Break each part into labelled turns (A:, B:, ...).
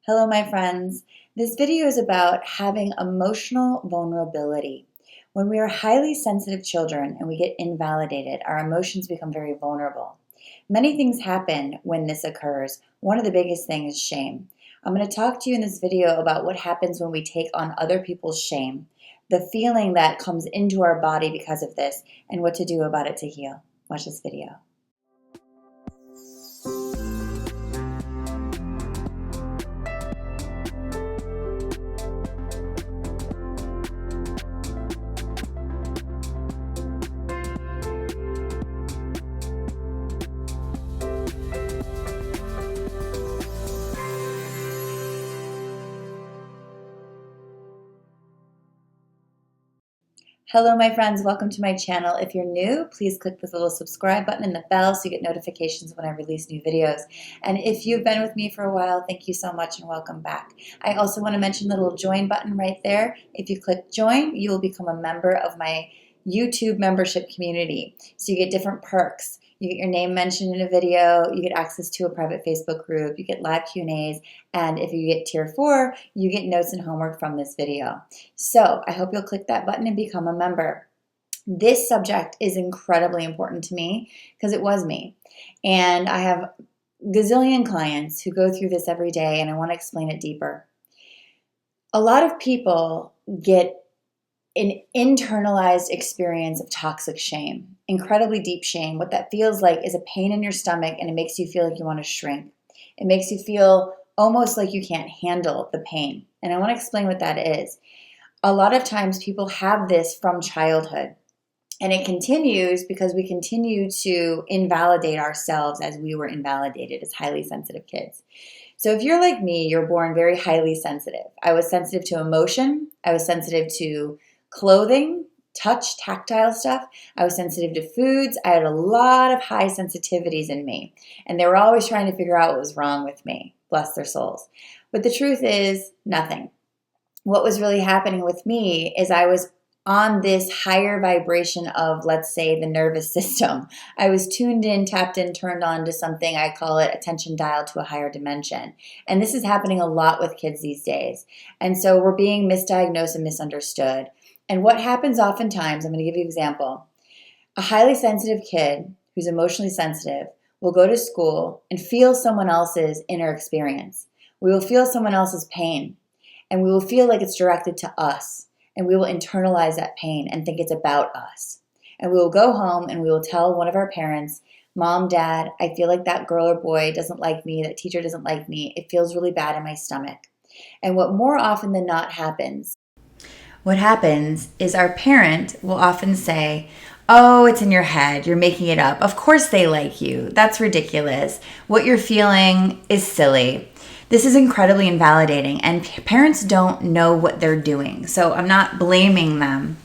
A: Hello, my friends. This video is about having emotional vulnerability. When we are highly sensitive children and we get invalidated, our emotions become very vulnerable. Many things happen when this occurs. One of the biggest things is shame. I'm going to talk to you in this video about what happens when we take on other people's shame, the feeling that comes into our body because of this, and what to do about it to heal. Watch this video. Hello, my friends. Welcome to my channel. If you're new, please click this little subscribe button and the bell so you get notifications when I release new videos. And if you've been with me for a while, thank you so much and welcome back. I also want to mention the little join button right there. If you click join, you will become a member of my YouTube membership community. So you get different perks. You get your name mentioned in a video, you get access to a private Facebook group, you get live Q&As, and if you get tier 4, you get notes and homework from this video. So I hope you'll click that button and become a member. This subject is incredibly important to me because it was me. And I have gazillion clients who go through this every day, and I want to explain it deeper. A lot of people get an internalized experience of toxic shame, incredibly deep shame. What that feels like is a pain in your stomach, and it makes you feel like you want to shrink. It makes you feel almost like you can't handle the pain. And I want to explain what that is. A lot of times people have this from childhood, and it continues because we continue to invalidate ourselves as we were invalidated as highly sensitive kids. So if you're like me, you're born very highly sensitive. I was sensitive to emotion. I was sensitive to clothing, touch, tactile stuff. I was sensitive to foods. I had a lot of high sensitivities in me, and they were always trying to figure out what was wrong with me. Bless their souls. But the truth is nothing. What was really happening with me is I was on this higher vibration of, let's say, the nervous system. I was tuned in, tapped in, turned on to something. I call it attention dialed to a higher dimension. And this is happening a lot with kids these days. And so we're being misdiagnosed and misunderstood. And what happens oftentimes, I'm going to give you an example. A highly sensitive kid who's emotionally sensitive will go to school and feel someone else's inner experience. We will feel someone else's pain, and we will feel like it's directed to us, and we will internalize that pain and think it's about us. And we will go home and we will tell one of our parents, Mom, Dad, I feel like that girl or boy doesn't like me, that teacher doesn't like me. It feels really bad in my stomach. And what more often than not happens, what happens is our parent will often say, oh, it's in your head. You're making it up. Of course they like you. That's ridiculous. What you're feeling is silly. This is incredibly invalidating, and parents don't know what they're doing. So I'm not blaming them,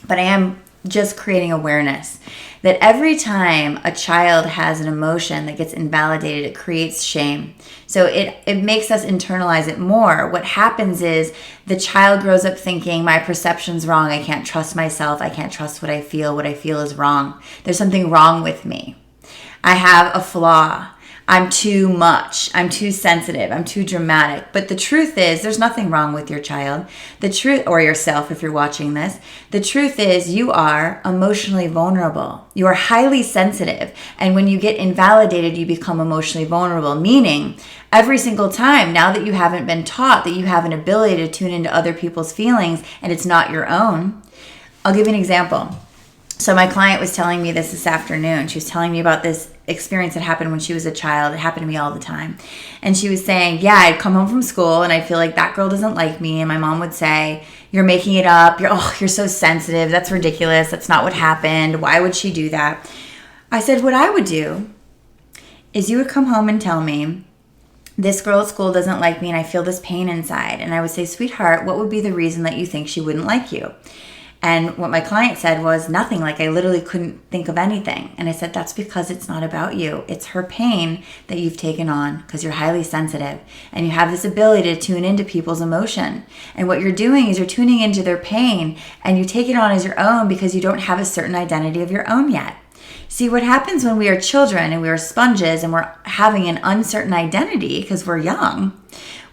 A: but I am just creating awareness that every time a child has an emotion that gets invalidated, it creates shame. So it makes us internalize it more. What happens is the child grows up thinking, my perception's wrong. I can't trust myself. I can't trust what I feel. What I feel is wrong. There's something wrong with me. I have a flaw. I'm too much. I'm too sensitive. I'm too dramatic. But the truth is, there's nothing wrong with your child. The truth, or yourself if you're watching this, the truth is you are emotionally vulnerable. You are highly sensitive. And when you get invalidated, you become emotionally vulnerable, meaning every single time, now that you haven't been taught that you have an ability to tune into other people's feelings and it's not your own. I'll give you an example. So my client was telling me this afternoon. She was telling me about this experience that happened when she was a child. It happened to me all the time. And she was saying, yeah, I'd come home from school and I feel like that girl doesn't like me. And my mom would say, you're making it up. You're so sensitive. That's ridiculous. That's not what happened. Why would she do that? I said, what I would do is you would come home and tell me, this girl at school doesn't like me and I feel this pain inside. And I would say, sweetheart, what would be the reason that you think she wouldn't like you? And what my client said was nothing. Like I literally couldn't think of anything. And I said, that's because it's not about you. It's her pain that you've taken on because you're highly sensitive and you have this ability to tune into people's emotion. And what you're doing is you're tuning into their pain and you take it on as your own because you don't have a certain identity of your own yet. See, what happens when we are children and we are sponges and we're having an uncertain identity because we're young,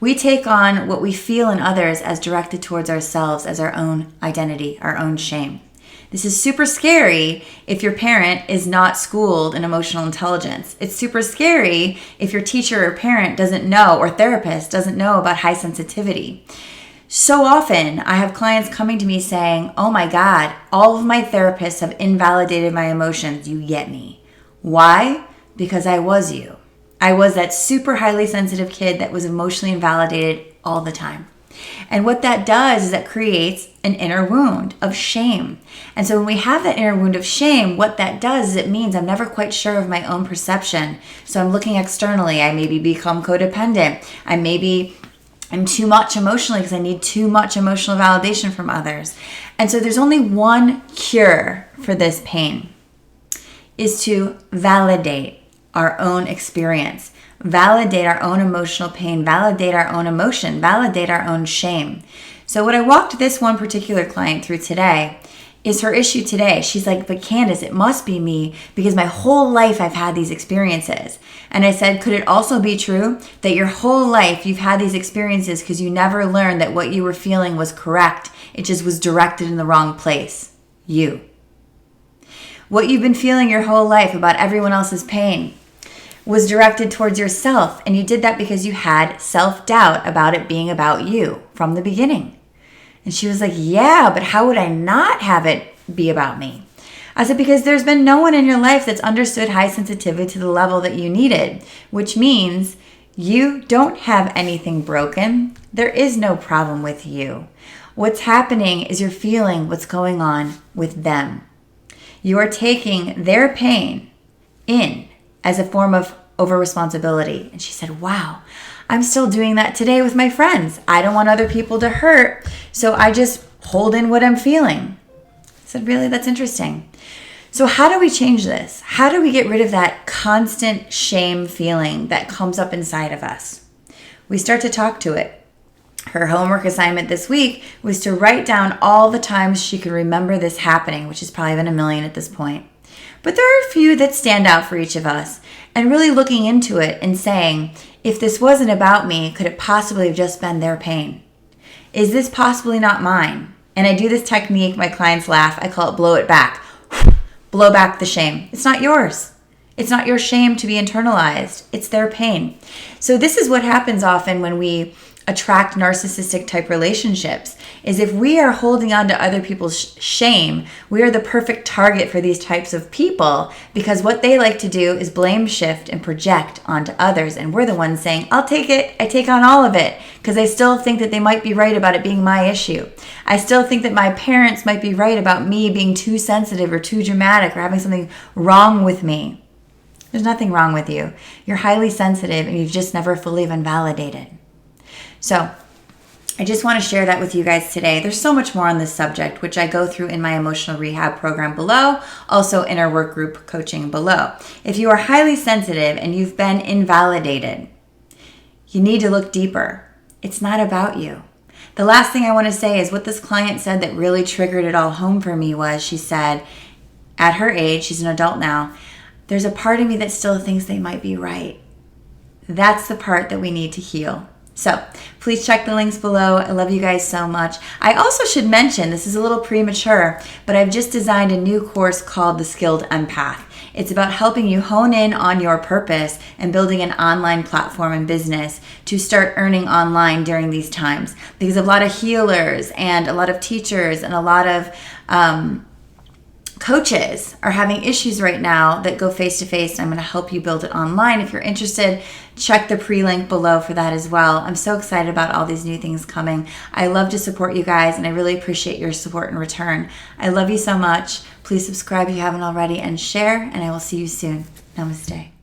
A: We take on what we feel in others as directed towards ourselves as our own identity, our own shame. This is super scary if your parent is not schooled in emotional intelligence. It's super scary if your teacher or parent doesn't know, or therapist doesn't know about high sensitivity. So often I have clients coming to me saying, oh my God, all of my therapists have invalidated my emotions. You get me. Why? Because I was you. I was that super highly sensitive kid that was emotionally invalidated all the time. And what that does is that creates an inner wound of shame. And so when we have that inner wound of shame, what that does is it means I'm never quite sure of my own perception. So I'm looking externally. I maybe become codependent. I'm too much emotionally because I need too much emotional validation from others. And so there's only one cure for this pain, is to validate our own experience. Validate our own emotional pain, validate our own emotion, validate our own shame. So what I walked this one particular client through today is her issue today. She's like, but Candace, it must be me because my whole life I've had these experiences. And I said, could it also be true that your whole life you've had these experiences because you never learned that what you were feeling was correct? It just was directed in the wrong place. You. What you've been feeling your whole life about everyone else's pain was directed towards yourself, and you did that because you had self-doubt about it being about you from the beginning. And she was like, yeah, but how would I not have it be about me? I said, because there's been no one in your life that's understood high sensitivity to the level that you needed, which means you don't have anything broken. There is no problem with you. What's happening is you're feeling what's going on with them. You are taking their pain in as a form of over-responsibility. And she said, wow, I'm still doing that today with my friends. I don't want other people to hurt, so I just hold in what I'm feeling. I said, really? That's interesting. So how do we change this? How do we get rid of that constant shame feeling that comes up inside of us? We start to talk to it. Her homework assignment this week was to write down all the times she could remember this happening, which has probably been 1 million at this point. But there are a few that stand out for each of us, and really looking into it and saying, if this wasn't about me, could it possibly have just been their pain? Is this possibly not mine? And I do this technique, my clients laugh, I call it blow it back. Blow back the shame. It's not yours. It's not your shame to be internalized. It's their pain. So this is what happens often when we attract narcissistic type relationships, is if we are holding on to other people's shame, we are the perfect target for these types of people, because what they like to do is blame shift and project onto others. And we're the ones saying, I'll take it. I take on all of it because I still think that they might be right about it being my issue. I still think that my parents might be right about me being too sensitive or too dramatic or having something wrong with me. There's nothing wrong with you. You're highly sensitive and you've just never fully been validated. So I just want to share that with you guys today. There's so much more on this subject, which I go through in my emotional rehab program below, also in our work group coaching below. If you are highly sensitive and you've been invalidated, you need to look deeper. It's not about you. The last thing I want to say is what this client said that really triggered it all home for me was, she said, at her age, she's an adult now, there's a part of me that still thinks they might be right. That's the part that we need to heal. So please check the links below. I love you guys so much. I also should mention, this is a little premature, but I've just designed a new course called The Skilled Empath. It's about helping you hone in on your purpose and building an online platform and business to start earning online during these times. Because a lot of healers and a lot of teachers and a lot of coaches are having issues right now that go face-to-face. I'm going to help you build it online. If you're interested, check the pre-link below for that as well. I'm so excited about all these new things coming. I love to support you guys, and I really appreciate your support in return. I love you so much. Please subscribe if you haven't already and share, and I will see you soon. Namaste.